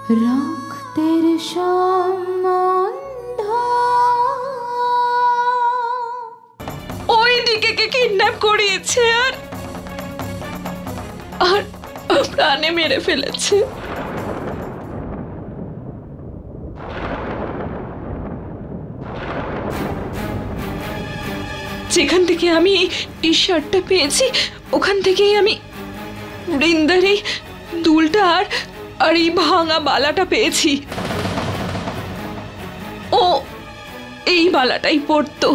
রক্তের সম্বন্ধ ওই দিকে কে কিডন্যাপ করিয়েছে আর প্রাণে মেরে ফেলেছে। যেখান থেকে আমি এই শার্টটা পেয়েছি ওখান থেকেই আমি বৃন্দার এই দুলটা আর এই ভাঙা বালাটা পেয়েছি। ও এই বালাটাই পরতো।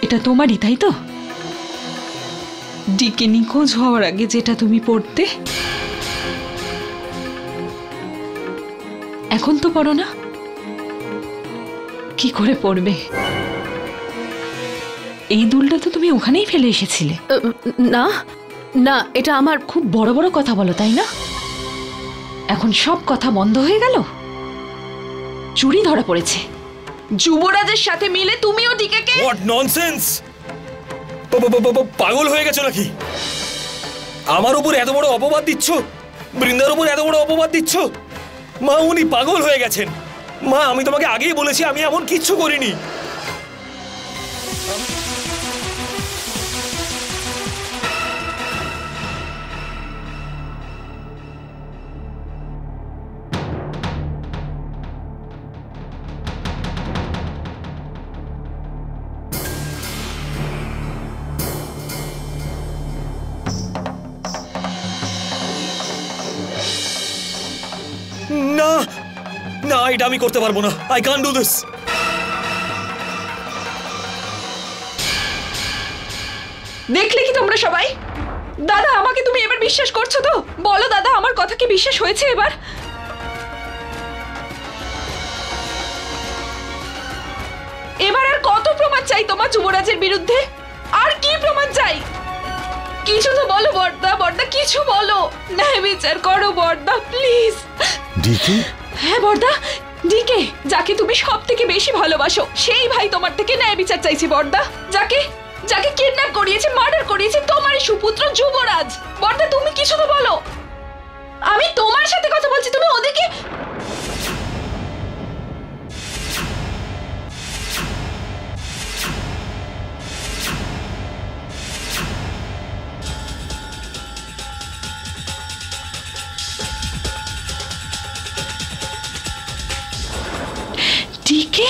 এটা তোমারই, তাই তো? ডিকে নিখোঁজ হওয়ার আগে যেটা তুমি পড়তে, এখন তো পড়ো না, কি করে পড়বে? এই দুলটা তো তুমি ওখানেই ফেলে এসেছিলে। না না, এটা আমার। খুব বড় বড় কথা বলো, তাই না? এখন সব কথা বন্ধ হয়ে গেল। চুরি ধরা পড়েছে। যুবরাজের সাথে মিলে তুমিও ডিকেকে। What nonsense! পাগল হয়ে গেছো নাকি? আমার উপর এত বড় অপবাদ দিচ্ছ, বৃন্দার উপর এত বড় অপবাদ দিচ্ছ। মা, উনি পাগল হয়ে গেছেন। মা, আমি তোমাকে আগেই বলেছি আমি এমন কিচ্ছু করিনি। না না, এটা আমি করতে পারবো না। I can't do this. দেখলে কি তোমরা সবাই? দাদা, আমাকে তুমি এবার বিশ্বাস করছো তো? বলো দাদা, আমার কথা কি বিশ্বাস হয়েছে এবার? এবার আর কত প্রমাণ চাই তোমার যুবরাজের বিরুদ্ধে? আর কি প্রমাণ চাই? কিছু তো বলো বর্দা, বর্দা কিছু বলো। ন্যায় বিচার করো বর্দা, প্লিজ। ডিকে? হ্যাঁ বর্দা, ডিকে, যাকে তুমি সব থেকে বেশি ভালোবাসো, সেই ভাই তোমার থেকে ন্যায় বিচার চাইছে বর্দা। যাকে যাকে কিডন্যাপ করিয়েছে, মার্ডার করিয়েছে তোমারই সুপুত্র যুবরাজ। বর্দা, তুমি কিছু তো বলো। আমি তোমার সাথে কথা বলছি, তুমি ওদিকে। ডিকে